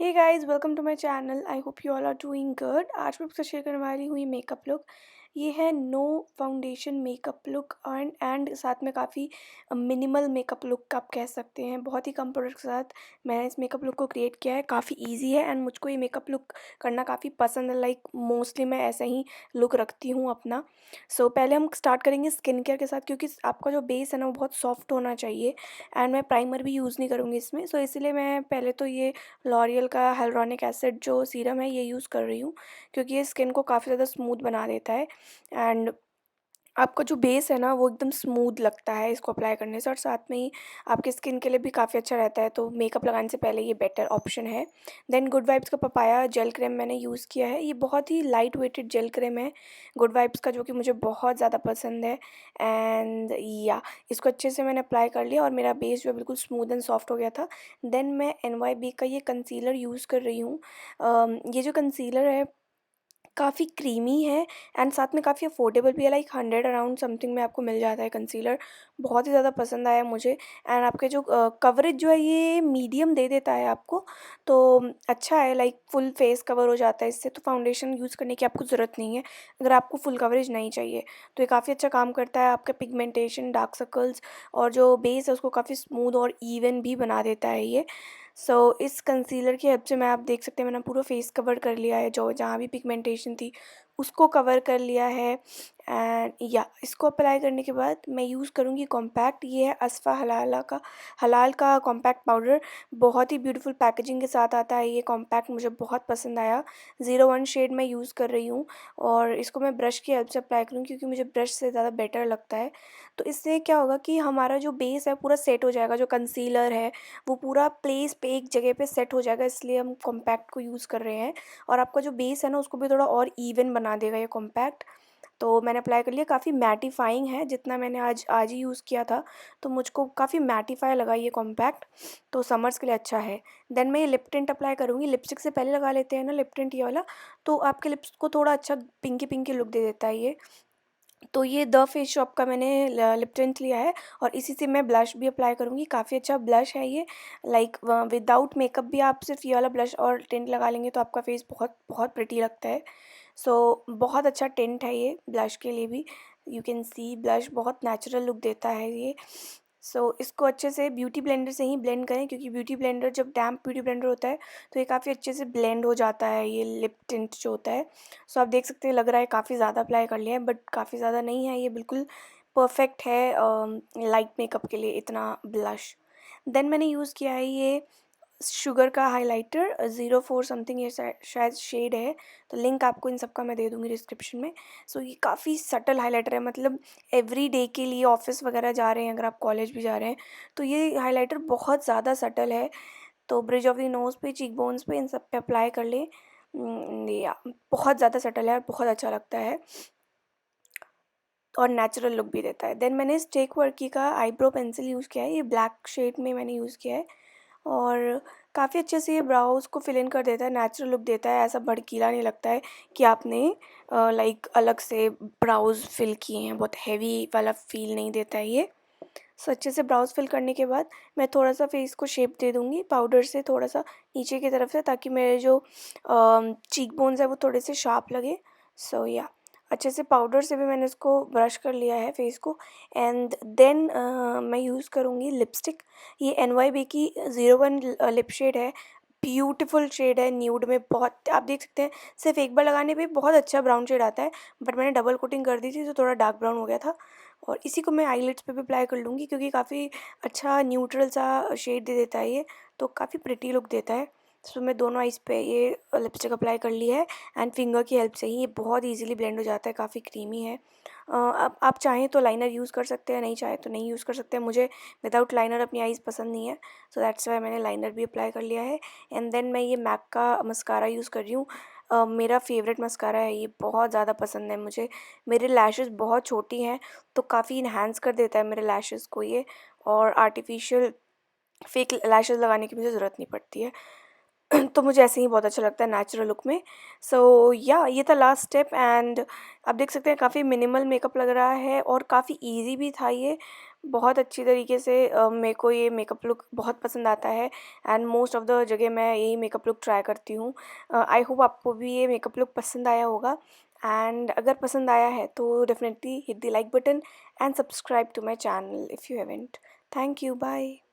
Hey guys, welcome to my channel. I hope you all are doing good. आज मैं आपसे share करने वाली हूँ ये मेकअप लुक। ये है no foundation makeup look and साथ में काफ़ी मिनिमल मेकअप लुक आप कह सकते हैं। बहुत ही कम प्रोडक्ट के साथ मैंने इस मेकअप लुक को क्रिएट किया है। काफ़ी इजी है एंड मुझको ये मेकअप लुक करना काफ़ी पसंद है। लाइक मोस्टली मैं ऐसा ही लुक रखती हूँ अपना। पहले हम स्टार्ट करेंगे स्किन केयर के साथ, क्योंकि आपका जो बेस है ना वो बहुत सॉफ्ट होना चाहिए एंड मैं प्राइमर भी यूज़ नहीं करूँगी इसमें। इसलिए मैं पहले तो ये लॉरियल का हाइलुरोनिक एसिड जो सीरम है ये यूज़ कर रही हूँ, क्योंकि ये स्किन को काफ़ी ज़्यादा स्मूथ बना देता है एंड आपका जो बेस है ना वो एकदम स्मूथ लगता है इसको अप्लाई करने से, और साथ में ही आपकी स्किन के लिए भी काफ़ी अच्छा रहता है। तो मेकअप लगाने से पहले ये बेटर ऑप्शन है। देन गुड वाइब्स का पपाया जेल क्रीम मैंने यूज़ किया है। ये बहुत ही लाइट वेटेड जेल क्रीम है गुड वाइब्स का, जो कि मुझे बहुत ज़्यादा पसंद है। एंड या इसको अच्छे से मैंने अप्लाई कर लिया और मेरा बेस जो है बिल्कुल स्मूथ एंड सॉफ्ट हो गया था। देन मैं NY Bae का ये कंसीलर यूज़ कर रही हूँ। ये जो कंसीलर है काफ़ी क्रीमी है एंड साथ में काफ़ी अफोर्डेबल भी है। लाइक 100 अराउंड समथिंग में आपको मिल जाता है कंसीलर। बहुत ही ज़्यादा पसंद आया मुझे एंड आपके जो कवरेज जो है ये मीडियम दे देता है आपको, तो अच्छा है। लाइक फुल फेस कवर हो जाता है इससे, तो फाउंडेशन यूज़ करने की आपको ज़रूरत नहीं है अगर आपको फुल कवरेज नहीं चाहिए। तो ये काफ़ी अच्छा काम करता है। आपका पिगमेंटेशन, डार्क सर्कल्स और जो बेस है उसको काफ़ी स्मूथ और इवन भी बना देता है ये। इस कंसीलर की हेल्प से मैं, आप देख सकते हैं, मैंने पूरा फेस कवर कर लिया है। जो जहाँ भी पिगमेंटेशन थी उसको कवर कर लिया है। एंड या इसको अप्लाई करने के बाद मैं यूज़ करूँगी कॉम्पैक्ट। ये है असफ़ा हलाल का कॉम्पैक्ट पाउडर। बहुत ही ब्यूटीफुल पैकेजिंग के साथ आता है ये कॉम्पैक्ट, मुझे बहुत पसंद आया। 01 शेड मैं यूज़ कर रही हूँ और इसको मैं ब्रश की हेल्प से अप्लाई करूँगी, क्योंकि मुझे ब्रश से ज़्यादा बेटर लगता है। तो इससे क्या होगा कि हमारा जो बेस है पूरा सेट हो जाएगा। जो कंसीलर है वो पूरा प्लेस पे एक जगह पे सेट हो जाएगा, इसलिए हम कॉम्पैक्ट को यूज़ कर रहे हैं। और आपका जो बेस है ना उसको भी थोड़ा और इवन बना देगा ये कॉम्पैक्ट। तो मैंने अप्लाई कर लिया। काफ़ी मैटिफाइंग है, जितना मैंने आज ही यूज़ किया था तो मुझको काफ़ी मैटिफाई लगा ये कॉम्पैक्ट। तो समर्स के लिए अच्छा है। देन मैं ये लिप टिंट अप्लाई करूँगी। लिपस्टिक से पहले लगा लेते हैं ना लिप टिंट ये वाला, तो आपके लिप्स को थोड़ा अच्छा पिंकी पिंकी लुक दे देता है ये। तो ये द फेस शॉप का मैंने लिप टिंट लिया है और इसी से मैं ब्लश भी अप्लाई करूँगी। काफ़ी अच्छा ब्लश है ये। लाइक विदाउट मेकअप भी आप सिर्फ ये वाला ब्लश और टिंट लगा लेंगे तो आपका फेस बहुत बहुत प्रिटी लगता है। बहुत अच्छा टिंट है ये ब्लश के लिए भी। यू कैन सी ब्लश बहुत नेचुरल लुक देता है ये। इसको अच्छे से ब्यूटी ब्लेंडर से ही ब्लेंड करें, क्योंकि ब्यूटी ब्लेंडर जब डैम्प ब्यूटी ब्लेंडर होता है तो ये काफ़ी अच्छे से ब्लेंड हो जाता है ये लिप टिंट जो होता है। आप देख सकते हैं, लग रहा है काफ़ी ज़्यादा अप्लाई कर लिया है, बट काफ़ी ज़्यादा नहीं है, ये बिल्कुल परफेक्ट है लाइट मेकअप के लिए इतना ब्लश। देन मैंने यूज़ किया है ये शुगर का हाइलाइटर 04 समथिंग, ये शायद शेड है। तो लिंक आपको इन सब का मैं दे दूँगी डिस्क्रिप्शन में। ये काफ़ी सटल हाइलाइटर है, मतलब एवरी डे के लिए ऑफिस वगैरह जा रहे हैं, अगर आप कॉलेज भी जा रहे हैं तो ये हाइलाइटर बहुत ज़्यादा सटल है। तो ब्रिज ऑफ द नोज़ पे, चीक बोन्स पे, इन सब पे अप्लाई कर लें। या बहुत ज़्यादा सटल है और बहुत अच्छा लगता है और नेचुरल लुक भी देता है। देन मैंने स्टेक वर्की का आईब्रो पेंसिल यूज़ किया है। ये ब्लैक शेड में मैंने यूज़ किया है और काफ़ी अच्छे से ये ब्राउज़ को फिल इन कर देता है, नेचुरल लुक देता है। ऐसा भड़कीला नहीं लगता है कि आपने लाइक अलग से ब्राउज़ फिल किए हैं। बहुत हैवी वाला फ़ील नहीं देता है ये। अच्छे से ब्राउज़ फिल करने के बाद मैं थोड़ा-सा फेस को शेप दे दूँगी पाउडर से, थोड़ा-सा नीचे की तरफ से, ताकि मेरे जो चीक बोन्स है वो थोड़े से शार्प लगे। या अच्छे से पाउडर से भी मैंने इसको ब्रश कर लिया है फेस को। एंड देन मैं यूज़ करूँगी लिपस्टिक। ये NY Bae की 01 लिप शेड है। ब्यूटीफुल शेड है, न्यूड में। बहुत, आप देख सकते हैं, सिर्फ एक बार लगाने पे बहुत अच्छा ब्राउन शेड आता है, बट मैंने डबल कोटिंग कर दी थी तो थोड़ा डार्क ब्राउन हो गया था। और इसी को मैं आईलिड्स पे भी अप्लाई कर लूँगी, क्योंकि काफ़ी अच्छा न्यूट्रल सा शेड दे देता है ये, तो काफ़ी प्रिटी लुक देता है। मैं दोनों आइज़ पे ये लिपस्टिक अप्लाई कर ली है एंड फिंगर की हेल्प से ही ये बहुत ईज़िली ब्लेंड हो जाता है, काफ़ी क्रीमी है। अब आप चाहें तो लाइनर यूज़ कर सकते हैं, नहीं चाहें तो नहीं यूज़ कर सकते हैं। मुझे विदाउट लाइनर अपनी आइज़ पसंद नहीं है, दैट्स वाई मैंने लाइनर भी अप्लाई कर लिया है। एंड देन मैं ये MAC का मस्कारा यूज़ कर रही हूँ। मेरा फेवरेट मस्कारा है ये, बहुत ज़्यादा पसंद है मुझे। मेरे लैशेज़ बहुत छोटी हैं तो काफ़ी इन्हांस कर देता है मेरे लैशेज़ को ये, और आर्टिफिशियल फेक लैशेज़ लगाने की मुझे ज़रूरत नहीं पड़ती है। तो मुझे ऐसे ही बहुत अच्छा लगता है नेचुरल लुक में। या ये था लास्ट स्टेप एंड आप देख सकते हैं काफ़ी मिनिमल मेकअप लग रहा है और काफ़ी इजी भी था ये। बहुत अच्छी तरीके से मेरे को ये मेकअप लुक बहुत पसंद आता है एंड मोस्ट ऑफ़ द जगह मैं यही मेकअप लुक ट्राई करती हूँ। आई होप आपको भी ये मेकअप लुक पसंद आया होगा एंड अगर पसंद आया है तो definitely hit the like button and subscribe to my channel if you haven't. Thank you, bye.